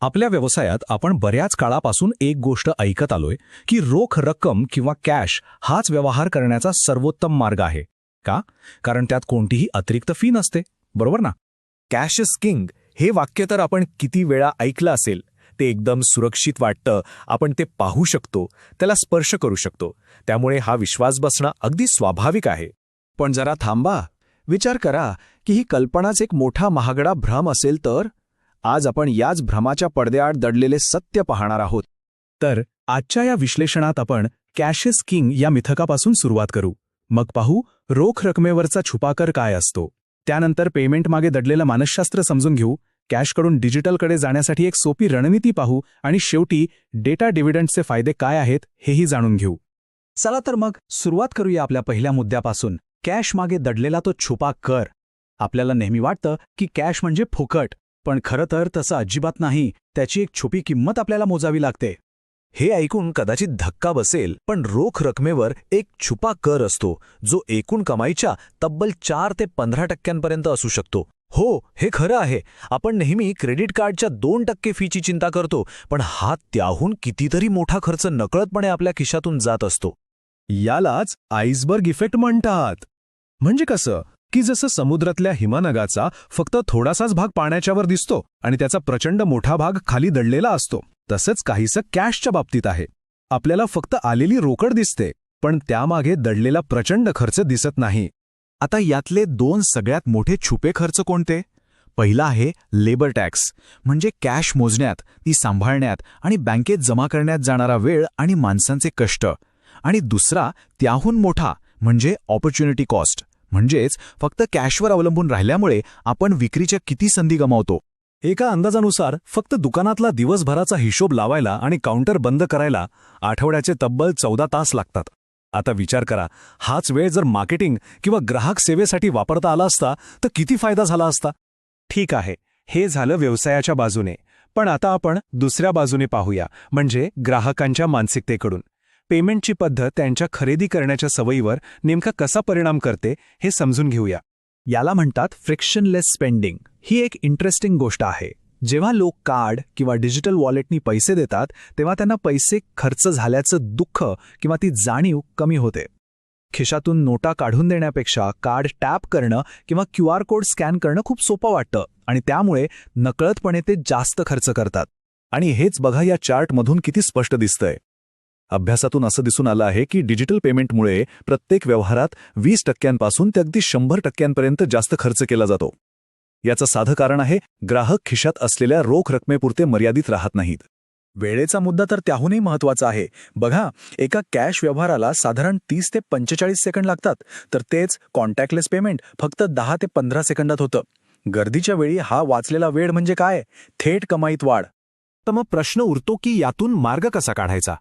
आपल्या व्यवसायात आपण बऱ्याच काळापासून एक गोष्ट ऐकत आलोय की रोख रक्कम किंवा कॅश हाच व्यवहार करण्याचा सर्वोत्तम मार्ग आहे. का? कारण त्यात कोणतीही अतिरिक्त फी नसते, बरोबर ना? कॅश इज किंग हे वाक्य तर आपण किती वेळा ऐकलं असेल. ते एकदम सुरक्षित वाटतं, आपण ते पाहू शकतो, त्याला स्पर्श करू शकतो, त्यामुळे हा विश्वास बसणं अगदी स्वाभाविक आहे. पण जरा थांबा, विचार करा की ही कल्पनाच एक मोठा महागडा भ्रम असेल तर? आज आपण याच भ्रमाच्या पडद्याआड दडलेले सत्य पाहणार आहोत. तर आजच्या या विश्लेषणात आपण कॅश इज किंग या मिथकापासून सुरुवात करू. मग पाहू रोख रकमेवरचा छुपाकर काय असतो. त्यानंतर पेमेंट मागे दडलेलं मानसशास्त्र समजून घेऊ, कॅशकडून डिजिटलकडे जाण्यासाठी एक सोपी रणनीती पाहू आणि शेवटी डेटा डिव्हिडंडचे फायदे काय आहेत हेही जाणून घेऊ. चला तर मग सुरुवात करूया आपल्या पहिल्या मुद्द्यापासून, कॅश मागे दडलेला तो छुपा कर. आपल्याला नेहमी वाटतं की कॅश म्हणजे फुकट, पण खरं तर तसं अजिबात नाही. त्याची एक छुपी किंमत आपल्याला मोजावी लागते. हे ऐकून कदाचित धक्का बसेल, पण रोख रकमेवर एक छुपा कर असतो जो एकूण कमाईच्या तब्बल 4 ते 15% असू शकतो. हो, हे खरं आहे. आपण नेहमी क्रेडिट कार्डच्या 2% फीची चिंता करतो, पण हा त्याहून कितीतरी मोठा खर्च नकळतपणे आपल्या खिशातून जात असतो. यालाच आईसबर्ग इफेक्ट म्हणतात. म्हणजे कसं की जसं समुद्रातल्या हिमनगाचा फक्त थोडासाच भाग पाण्याच्यावर दिसतो आणि त्याचा प्रचंड मोठा भाग खाली दडलेला असतो, तसंच काहीसं कॅशच्या बाबतीत आहे. आपल्याला फक्त आलेली रोकड दिसते, पण त्यामागे दडलेला प्रचंड खर्च दिसत नाही. आता यातले 2 सगळ्यात मोठे छुपे खर्च कोणते? पहिला आहे लेबर टॅक्स, म्हणजे कॅश मोजण्यात, ती सांभाळण्यात आणि बँकेत जमा करण्यात जाणारा वेळ आणि माणसांचे कष्ट. आणि दुसरा त्याहून मोठा म्हणजे ऑपॉर्च्युनिटी कॉस्ट, म्हणजेच फक्त कॅशवर अवलंबून राहिल्यामुळे आपण विक्रीच्या किती संधी गमावतो. एका अंदाजानुसार फक्त दुकानातला दिवसभराचा हिशोब लावायला आणि काउंटर बंद करायला आठवड्याचे तब्बल 14 तास लागतात. आता विचार करा, हाच वेळ जर मार्केटिंग किंवा ग्राहक सेवेसाठी वापरता आला असता तर किती फायदा झाला असता. ठीक आहे, हे झालं व्यवसायाच्या बाजूने. पण आता आपण दुसऱ्या बाजूने पाहूया, म्हणजे ग्राहकांच्या मानसिकतेकडून. पेमेंटची पद्धत त्यांच्या खरेदी करण्याच्या सवयीवर नेमका कसा परिणाम करते हे समजून घेऊया. याला म्हणतात फ्रिक्शनलेस स्पेंडिंग. ही एक इंटरेस्टिंग गोष्ट आहे. जेव्हा लोक कार्ड किंवा डिजिटल वॉलेटनी पैसे देतात तेव्हा त्यांना पैसे खर्च झाल्याचं दुःख किंवा ती जाणीव कमी होते. खिशातून नोटा काढून देण्यापेक्षा कार्ड टॅप करणं किंवा QR कोड स्कॅन करणं खूप सोपं वाटतं आणि त्यामुळे नकळतपणे ते जास्त खर्च करतात. आणि हेच बघा या चार्टमधून किती स्पष्ट दिसतंय. अभ्यासातून असं दिसून आलं आहे की डिजिटल पेमेंटमुळे प्रत्येक व्यवहारात 20% ते अगदी 100% जास्त खर्च केला जातो. याचं साधं कारण आहे, ग्राहक खिशात असलेल्या रोख रकमेपुरते मर्यादित राहत नाहीत. वेळेचा मुद्दा तर त्याहूनही महत्त्वाचा आहे. बघा, एका कॅश व्यवहाराला साधारण 30 ते 45 सेकंड लागतात, तर तेच कॉन्टॅक्टलेस पेमेंट फक्त 10 ते 15 सेकंदात होतं. गर्दीच्या वेळी हा वाचलेला वेळ म्हणजे काय? थेट कमाईत वाढ. तर मग प्रश्न उरतो की यातून मार्ग कसा काढायचा?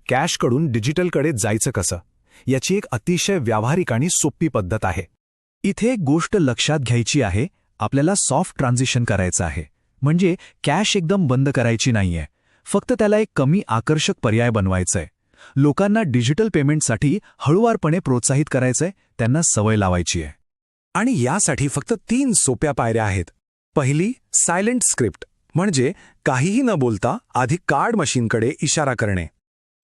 कॅशकडून डिजिटलकडे जायचं कसं? याची एक अतिशय व्यावहारिक आणि सोपी पद्धत आहे. इथे एक गोष्ट लक्षात घ्यायची आहे, आपल्याला सॉफ्ट ट्रान्झिशन करायचं आहे. म्हणजे कॅश एकदम बंद करायची नाहीये, फक्त त्याला एक कमी आकर्षक पर्याय बनवायचंय. लोकांना डिजिटल पेमेंटसाठी हळूवारपणे प्रोत्साहित करायचंय, त्यांना सवय लावायची आहे. आणि यासाठी फक्त 3 सोप्या पायऱ्या आहेत. पहिली, सायलेंट स्क्रिप्ट, म्हणजे काहीही न बोलता आधी कार्ड मशीनकडे इशारा करणे.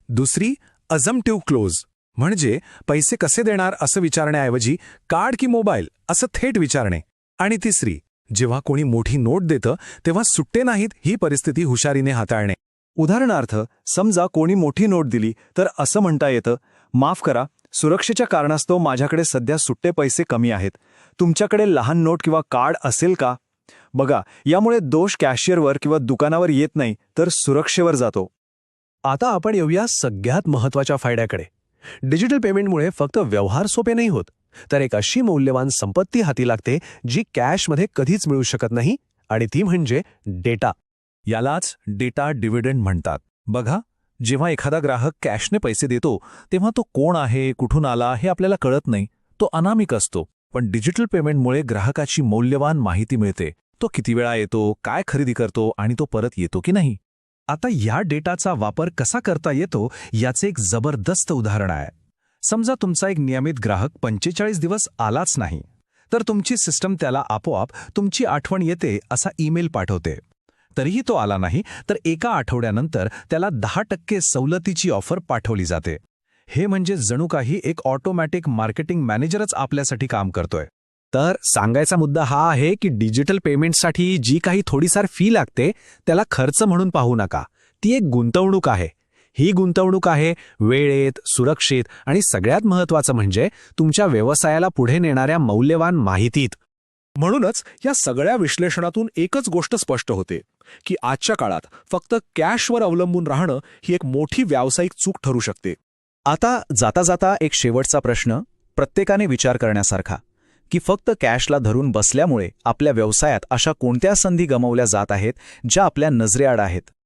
दुसरी, अझम्प्टिव्ह क्लोज, म्हणजे पैसे कसे देणार असं विचारण्याऐवजी कार्ड की मोबाईल असं थेट विचारणे. आणि तिसरी, जेव्हा कोणी मोठी नोट देतं तेव्हा सुट्टे नाहीत ही परिस्थिती हुशारीने हाताळणे. उदाहरणार्थ, समजा कोणी मोठी नोट दिली तर असं म्हणता येतं, माफ करा, सुरक्षेच्या कारणास्तव माझ्याकडे सध्या सुट्टे पैसे कमी आहेत. तुमच्याकडे लहान नोट किंवा कार्ड असेल का? बघा, यामुळे दोष कॅशियरवर किंवा दुकानावर येत नाही, तर सुरक्षेवर जातो. आता आपण येऊया सगळ्यात महत्त्वाच्या फायद्याकडे. डिजिटल पेमेंटमुळे फक्त व्यवहार सोपे नाही होत, तर एक अशी मौल्यवान संपत्ती हाती लागते जी कॅशमध्ये कधीच मिळू शकत नाही, आणि ती म्हणजे डेटा. यालाच डेटा डिव्हिडंड म्हणतात. बघा, जेव्हा एखादा ग्राहक कॅशने पैसे देतो तेव्हा तो कोण आहे, कुठून आला हे आपल्याला कळत नाही. तो अनामिक असतो. पण डिजिटल पेमेंटमुळे ग्राहकाची मौल्यवान माहिती मिळते. तो किती वेळा येतो, काय खरेदी करतो आणि तो परत येतो की नाही. आता या डेटाचा वापर कसा करता येतो याचे एक जबरदस्त उदाहरण आहे. समजा तुमचा एक नियमित ग्राहक 45 दिवस आलाच नाही, तर तुमची सिस्टम त्याला आपोआप तुमची आठवण येते असा ईमेल पाठवते. तरीही तो आला नाही तर एका आठवड्यानंतर त्याला 10% सवलतीची ऑफर पाठवली जाते. हे म्हणजे जणू काही एक ऑटोमॅटिक मार्केटिंग मॅनेजरच आपल्यासाठी काम करतोय. तर सांगायचा मुद्दा हा आहे की डिजिटल पेमेंटसाठी जी काही थोडीसार फी लागते त्याला खर्च म्हणून पाहू नका. ती एक गुंतवणूक आहे. ही गुंतवणूक आहे वेळेत, सुरक्षित आणि सगळ्यात महत्त्वाचं म्हणजे तुमच्या व्यवसायाला पुढे नेणाऱ्या मौल्यवान माहितीत. म्हणूनच या सगळ्या विश्लेषणातून एकच गोष्ट स्पष्ट होते की आजच्या काळात फक्त कॅशवर अवलंबून राहणं ही एक मोठी व्यावसायिक चूक ठरू शकते. आता जाता जाता एक शेवटचा प्रश्न प्रत्येकाने विचार करण्यासारखा की फक्त कॅशला धरून बसल्यामुळे आपल्या व्यवसायात अशा कोणत्या संधी गमावल्या जात आहेत ज्या आपल्या नजरेआड आहेत.